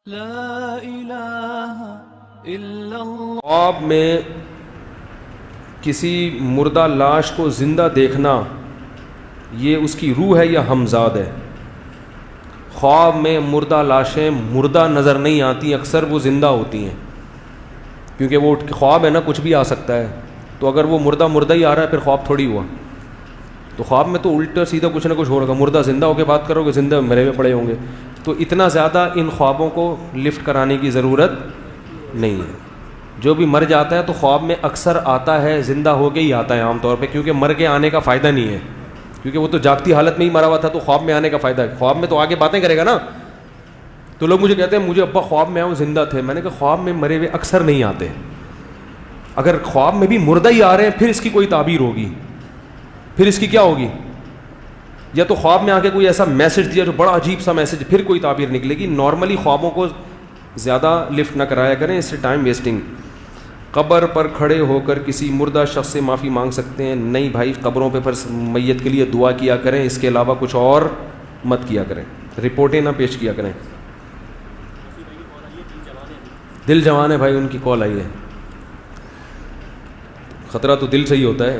لا الہ الا اللہ۔ خواب میں کسی مردہ لاش کو زندہ دیکھنا یہ اس کی روح ہے یا ہمزاد ہے؟ خواب میں مردہ لاشیں مردہ نظر نہیں آتی، اکثر وہ زندہ ہوتی ہیں، کیونکہ وہ خواب ہے نا، کچھ بھی آ سکتا ہے، تو اگر وہ مردہ ہی آ رہا ہے پھر خواب تھوڑی ہوا۔ تو خواب میں تو الٹا سیدھا کچھ نہ کچھ ہو رہا ہے، مردہ زندہ ہو کے بات کرو گے، زندہ مرے ہوئے پڑے ہوں گے، تو اتنا زیادہ ان خوابوں کو لفٹ کرانے کی ضرورت نہیں ہے۔ جو بھی مر جاتا ہے تو خواب میں اکثر آتا ہے، زندہ ہو کے ہی آتا ہے عام طور پہ، کیونکہ مر کے آنے کا فائدہ نہیں ہے، کیونکہ وہ تو جاگتی حالت میں ہی مرا ہوا تھا، تو خواب میں آنے کا فائدہ ہے، خواب میں تو آگے باتیں کرے گا نا۔ تو لوگ مجھے کہتے ہیں مجھے ابا خواب میں آؤ زندہ تھے، میں نے کہا خواب میں مرے ہوئے اکثر نہیں آتے، اگر خواب میں بھی مردہ ہی آ رہے ہیں پھر اس کی کوئی تعبیر ہوگی، پھر اس کی کیا ہوگی؟ یا تو خواب میں آ کے کوئی ایسا میسج دیا جو بڑا عجیب سا میسج، پھر کوئی تعبیر نکلے گی۔ نارملی خوابوں کو زیادہ لفٹ نہ کرایا کریں، اس سے ٹائم ویسٹنگ۔ قبر پر کھڑے ہو کر کسی مردہ شخص سے معافی مانگ سکتے ہیں؟ نہیں بھائی، قبروں پہ میت کے لیے دعا کیا کریں، اس کے علاوہ کچھ اور مت کیا کریں، رپورٹیں نہ پیش کیا کریں۔ دل جوان ہے بھائی، ان کی کال آئی ہے، خطرہ تو دل سے ہی ہوتا ہے۔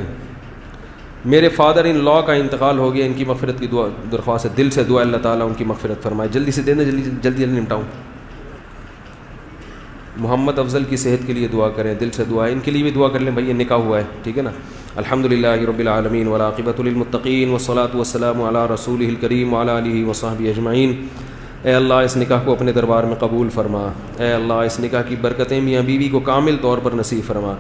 میرے فادر ان لا کا انتقال ہو گیا، ان کی مغفرت کی دعا درخواست ہے، دل سے دعا اللہ تعالیٰ ان کی مغفرت فرمائے، جلدی سے دے دیں، جلدی نمٹاؤں۔ محمد افضل کی صحت کے لیے دعا کریں، دل سے دعا ہے، ان کے لیے بھی دعا کر لیں بھائی، یہ نکاح ہوا ہے، ٹھیک ہے نا۔ الحمدللہ رب العالمین والعاقبۃ للمتقین والصلاۃ والسلام علی رسولہ الکریم وعلی آلہ وصحبہ اجمعین۔ اے اللہ اس نکاح کو اپنے دربار میں قبول فرما، اے اللہ اس نکاح کی برکتیں میاں بیوی کو کامل طور پر نصیب فرما،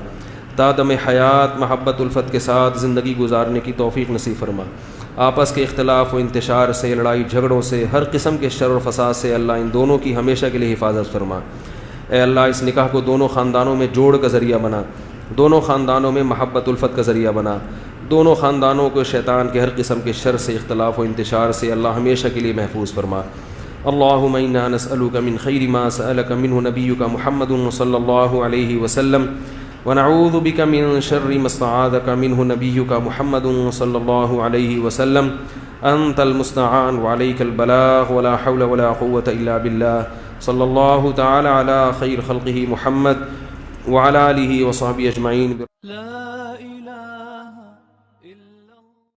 تا دم حیات محبت الفت کے ساتھ زندگی گزارنے کی توفیق نصیب فرما۔ آپس کے اختلاف و انتشار سے، لڑائی جھگڑوں سے، ہر قسم کے شر و فساد سے اللہ ان دونوں کی ہمیشہ کے لیے حفاظت فرما۔ اے اللہ اس نکاح کو دونوں خاندانوں میں جوڑ کا ذریعہ بنا، دونوں خاندانوں میں محبت الفت کا ذریعہ بنا، دونوں خاندانوں کو شیطان کے ہر قسم کے شر سے، اختلاف و انتشار سے اللہ ہمیشہ کے لیے محفوظ فرما۔ اللہم انا نسألک من خیر ما سألک منہ نبیک محمد صلی اللہ علیہ وسلم، ونعوذ بک من شر ما استعاذک منہ نبیک محمد صلی اللہ علیہ وسلم، انت المستعان وعلیک البلاغ ولا حول ولا قوة الا باللہ، صلی اللہ تعالی علی خیر خلقہ محمد وعلی آلہ وصحبہ اجمعین۔ لا الہ